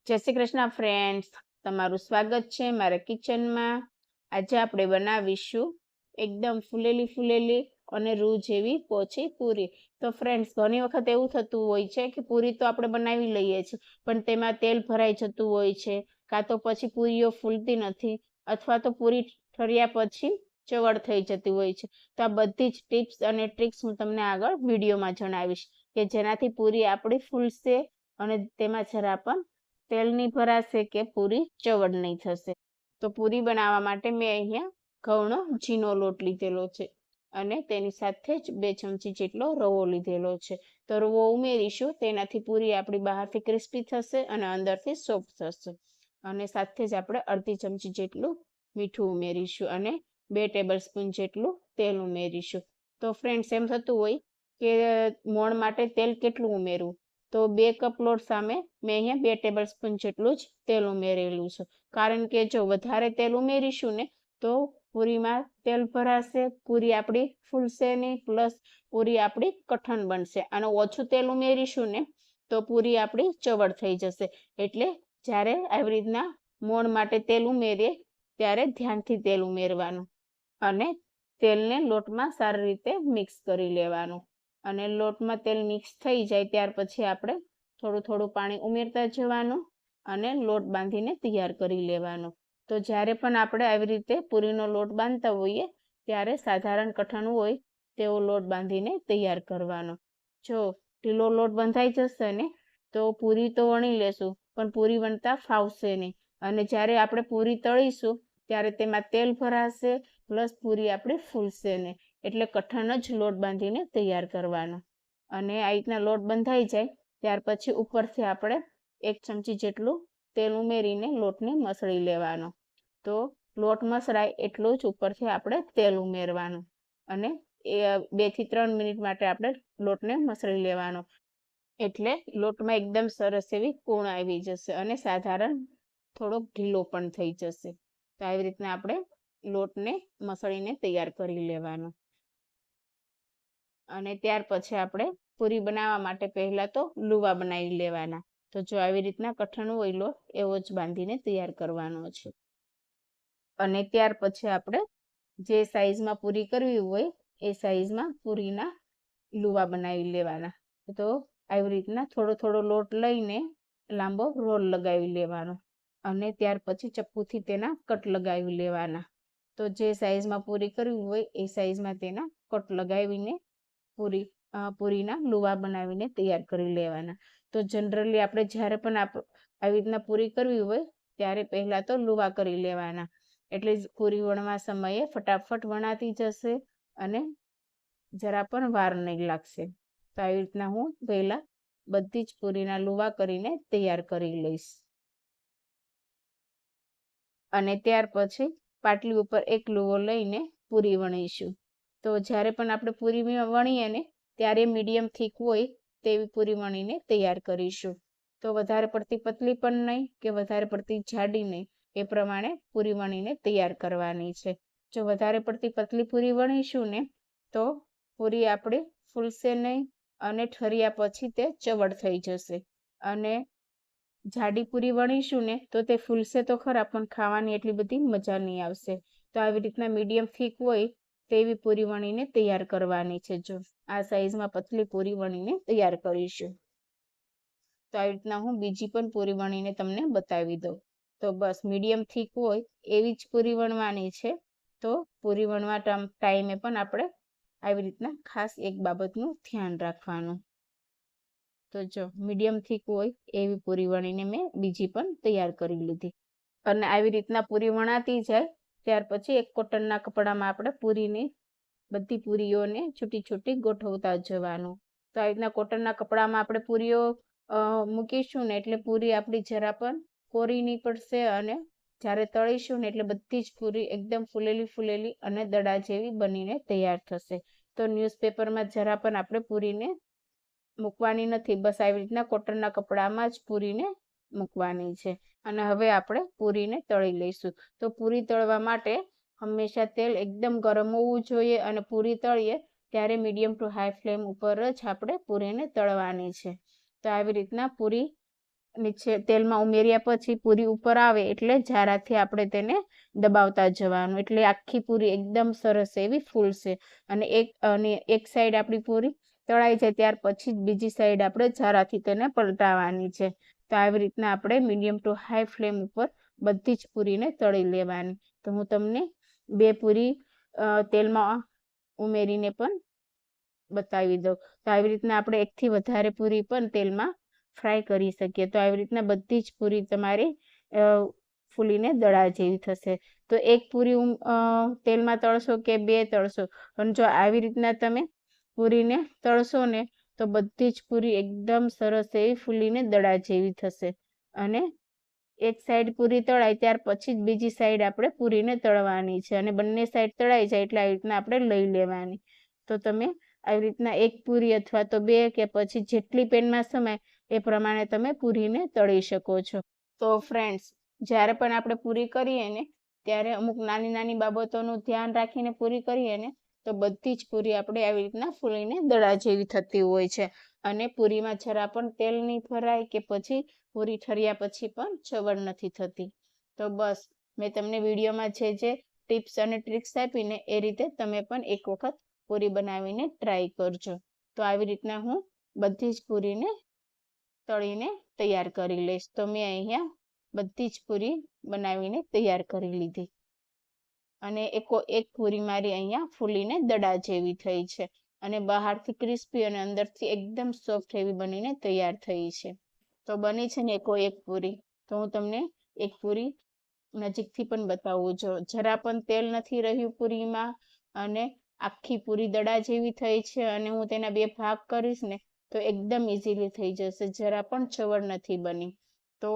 જય શ્રી કૃષ્ણ ફ્રેન્ડ્સ, તમારું સ્વાગત છે મારા કિચનમાં। આજે આપણે બનાવીશું એકદમ ફૂલેલી અને રૂ જેવી પોચી પૂરી। તો ફ્રેન્ડ્સ, ઘણી વખત એવું થતું હોય છે કે પૂરી તો આપણે બનાવી લઈએ છીએ, પણ તેમાં તેલ ભરાઈ જતું હોય છે, કાં તો પછી પૂરીઓ ફૂલતી નથી, અથવા તો પૂરી ઠર્યા પછી ચવડ થઈ જતી હોય છે। તો આ બધી જ ટિપ્સ અને ટ્રિક્સ હું તમને આગળ વિડીયોમાં જણાવીશ કે જેનાથી પૂરી આપણી ફૂલશે અને તેમાં જરા પણ તેલ નહીં ભરાશે કે પૂરી ચવડ નહીં થશે। તો પૂરી બનાવવા માટે મેં અહીંયા ઘઉંનો ઝીણો લોટ લીધેલો છે અને તેની સાથે જ 2 ચમચી જેટલો રવો લીધેલો છે। તો રવો ઉમેરીશું, તેનાથી પૂરી આપણી બહારથી ક્રિસ્પી થશે અને અંદરથી સોફ્ટ થશે। અને સાથે જ આપણે અડધી ચમચી જેટલું મીઠું ઉમેરીશું અને 2 ટેબલસ્પૂન જેટલું તેલ ઉમેરીશું। તો ફ્રેન્ડ્સ, એમ થતું હોય કે મોણ માટે તેલ કેટલું ઉમેરવું, તો 2 કપ લોટ સામે મેં અહીંયા 2 ટેબલસ્પૂન જેટલું જ તેલ ઉમેરેલું છે। કારણ કે જો વધારે તેલ ઉમેરીશું ને તો પૂરીમાં તેલ ભરાશે, પૂરી આપણી ફૂલશે નહીં, પ્લસ પૂરી આપણી કઠણ બનશે। અને ઓછું તેલ ઉમેરીશું ને તો પૂરી આપણી ચવડ થઈ જશે। એટલે જ્યારે આવી રીતના મોણ માટે તેલ ઉમેરીએ ત્યારે ધ્યાનથી તેલ ઉમેરવાનું અને તેલને લોટમાં સારી રીતે મિક્સ કરી લેવાનું। અને લોટમાં તેલ મિક્સ થઈ જાય ત્યાર પછી આપણે થોડું પાણી ઉમેરતા જવાનું અને લોટ બાંધીને તૈયાર કરી લેવાનો। તો જ્યારે પણ આપણે આવી રીતે પૂરીનો લોટ બાંધતા હોઈએ ત્યારે સાધારણ કઠણ હોય તેવો લોટ બાંધીને તૈયાર કરવાનો। જો ઢીલો લોટ બંધાઈ જશે ને તો પૂરી તો વણી લેશું, પણ પૂરી વણતા ફાવશે નહીં અને જ્યારે આપણે પૂરી તળીશું ત્યારે તેમાં તેલ ભરાશે, પ્લસ પૂરી આપણી ફૂલશે નહીં। એટલે કઠણ જ લોટ બાંધીને તૈયાર કરવાનો। અને આ રીતના લોટ બંધાઈ જાય ત્યાર પછી ઉપરથી આપણે 1 ચમચી જેટલું તેલ ઉમેરીને લોટને મસળી લેવાનો। તો લોટ મસળાય એટલું જ ઉપરથી આપણે તેલ ઉમેરવાનું અને 2 થી 3 મિનિટ માટે આપણે લોટને મસળી લેવાનો। એટલે લોટમાં એકદમ સરસ એવી કૂણ આવી જશે અને સાધારણ થોડોક ઢીલો પણ થઈ જશે। તો આવી રીતના આપણે લોટને મસળીને તૈયાર કરી લેવાનો। અને ત્યાર પછી આપણે પૂરી બનાવવા માટે પહેલા તો લુવા બનાવી લેવાના। તો જો આવી રીતના કઠણ હોય લોટ એવો જ બાંધીને તૈયાર કરવાનો છે। અને ત્યાર પછી આપણે જે સાઈઝમાં પૂરી કરવી હોય એ સાઈઝમાં પૂરીના લુવા બનાવી લેવાના। તો આવી રીતના થોડો લોટ લઈને લાંબો રોલ લગાવી લેવાનો અને ત્યાર પછી ચપ્પુથી તેના કટ લગાવી લેવાના। તો જે સાઈઝમાં પૂરી કરવી હોય એ સાઈઝમાં તેના કટ લગાવીને પૂરીના લુવા બનાવીને તૈયાર કરી લેવાના। તો જનરલી આપણે જ્યારે પણ આવી રીતના પૂરી કરવી હોય ત્યારે પહેલા તો લુવા કરી લેવાના, એટલે પૂરી વણવા સમયે ફટાફટ વણાતી જશે અને જરા પણ વાર નહીં લાગશે। તો આવી રીતના હું પહેલા બધી જ પૂરીના લુવા કરીને તૈયાર કરી લઈશ। અને ત્યાર પછી પાટલી ઉપર એક લુવો લઈને પૂરી વણીશું। તો જ્યારે પણ આપણે પૂરી વણીએ ને ત્યારે મીડિયમ થીક હોય તેવી પૂરી વણીને તૈયાર કરીશું। તો વધારે પડતી પતલી પણ નહીં કે વધારે પડતી જાડી નહીં, એ પ્રમાણે પૂરી વણીને તૈયાર કરવાની છે। જો વધારે પડતી પતલી પૂરી વણીશું ને તો પૂરી આપણી ફૂલશે નહીં અને ઠર્યા પછી તે ચવડ થઈ જશે। અને જાડી પૂરી વણીશું ને તો તે ફૂલશે તો ખરા, પણ ખાવાની એટલી બધી મજા નહીં આવશે। તો આવી રીતના મીડિયમ થીક હોય તેવી પૂરી વણીને તૈયાર કરવાની છે। જો આ સાઈઝમાં પતલી પૂરી વણીને તૈયાર કરીશું। તો આવી રીતના હું બીજી પણ પૂરી વણીને તમને બતાવી દઉં। તો બસ મીડિયમ થીક હોય એવી જ પૂરી વણવાની છે। તો પૂરી વણવા ટાઈમે પણ આપણે આવી રીતના ખાસ એક બાબતનું ધ્યાન રાખવાનું। તો જો મીડિયમ થીક હોય એવી પૂરી વણીને મેં બીજી પણ તૈયાર કરી લીધી। અને આવી રીતના પૂરી વણાતી જાય ત્યાર પછી એક કોટનના કપડામાં આપણે પૂરીની બધી પૂરીઓને છૂટી ગોઠવતા જવાનું। તો આવી રીતના કોટનના કપડામાં આપણે પૂરીઓ મૂકીશું ને એટલે પૂરી આપણી જરા પણ કોરી નહીં પડશે અને જ્યારે તળીશું ને એટલે બધી જ પૂરી એકદમ ફૂલેલી અને દડા જેવી બનીને તૈયાર થશે। તો ન્યૂઝપેપરમાં જરા પણ આપણે પૂરીને મૂકવાની નથી, બસ આવી રીતના કોટનના કપડામાં જ પૂરીને મૂકવાની છે। અને હવે આપણે પૂરીને તળી લઈશું। તો પૂરી તળવા માટે હંમેશા તેલ એકદમ ગરમ હોવું જોઈએ અને પૂરી તળીએ ત્યારે મીડિયમ ટુ હાઈ ફ્લેમ ઉપર જ આપણે પૂરીને તળવાની છે। તો આવી રીતના પૂરી નીચે તેલમાં ઉમેર્યા પછી પૂરી ઉપર આવે એટલે ઝારાથી આપણે તેને દબાવતા જવાનું, એટલે આખી પૂરી એકદમ સરસ એવી ફૂલશે. અને એક સાઈડ આપણી પૂરી તળાઈ જાય ત્યાર પછી જ બીજી સાઈડ આપણે ઝારાથી તેને પલટાવવાની છે. તો આવી રીતના આપણે મીડિયમ ટુ હાઈ ફ્લેમ ઉપર બધી જ પૂરીને તળી લેવાની. તો હું તમને 2 પૂરી તેલમાં ઉમેરીને પણ બતાવી દઉં. તો આવી રીતના આપણે 1 થી વધારે પૂરી પણ તેલમાં ફ્રાય કરી શકીએ. તો આવી રીતના બધી જ પૂરી તમારી ફૂલીને દડા જેવી થશે. તો 1 પૂરી તેલમાં તળશો કે 2 તળશો, પણ જો આવી રીતના તમે પૂરીને તળશો ને તો બધી જ પૂરી એકદમ સરસ એવી ફૂલીને દડા જેવી થશે. અને એક સાઈડ પૂરી તળાય ત્યાર પછી જ બીજી સાઈડ આપણે પૂરીને તળવાની છે, અને બંને સાઈડ તળાઈ જાય એટલે આવી રીતના આપણે લઈ લેવાની. તો તમે આવી રીતના 1 પૂરી અથવા તો 2 કે પછી જેટલી પેનમાં સમાય એ પ્રમાણે તમે પૂરીને તળી શકો છો. તો ફ્રેન્ડ્સ, જ્યારે પણ આપણે પૂરી કરીએ ને ત્યારે અમુક નાની નાની બાબતોનું ધ્યાન રાખીને પૂરી કરીએ ને તો બધી જ પૂરી આપણે આવી રીતના ફૂલીને દડા જેવી થતી હોય છે. અને પૂરીમાં જરા પણ તેલ નહીં ભરાય કે પછી પૂરી ઠર્યા પછી પણ ચવડ નથી થતી. તો બસ મેં તમને વિડીયોમાં જે ટિપ્સ અને ટ્રિક્સ આપીને એ રીતે તમે પણ એક વખત પૂરી બનાવીને ટ્રાય કરજો. તો આવી રીતના હું બધી જ પૂરીને તળીને તૈયાર કરી લઈશ. તો મેં અહીંયા બધી જ પૂરી બનાવીને તૈયાર કરી લીધી, અને એક પૂરી મારી અહીંયા ફૂલીને દડા જેવી થઈ છે, અને બહારથી ક્રિસ્પી અને અંદરથી એકદમ સોફ્ટ એવી બનીને તૈયાર થઈ છે. તો બની છે ને એક પૂરી. તો હું તમને એક પૂરી નજીકથી પણ બતાવું. જો જરા પણ તેલ નથી રહ્યું પૂરીમાં, અને આખી પૂરી દડા જેવી થઈ છે, અને હું તેના 2 ભાગ કરીશ ને તો એકદમ ઇઝીલી થઈ જશે, જરા પણ ચવડ નથી બની. તો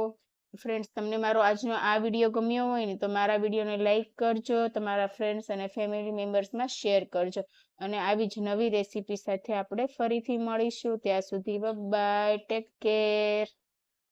ફ્રેન્ડ્સ, તમને મારો આજનો આ વિડીયો ગમ્યો હોય ને તો મારા વિડીયોને લાઈક કરજો, તમારા ફ્રેન્ડ્સ અને ફેમિલી મેમ્બર્સમાં શેર કરજો, અને આવી જ નવી રેસીપી સાથે આપણે ફરીથી મળીશું. ત્યાં સુધી બાય, ટેક કેર.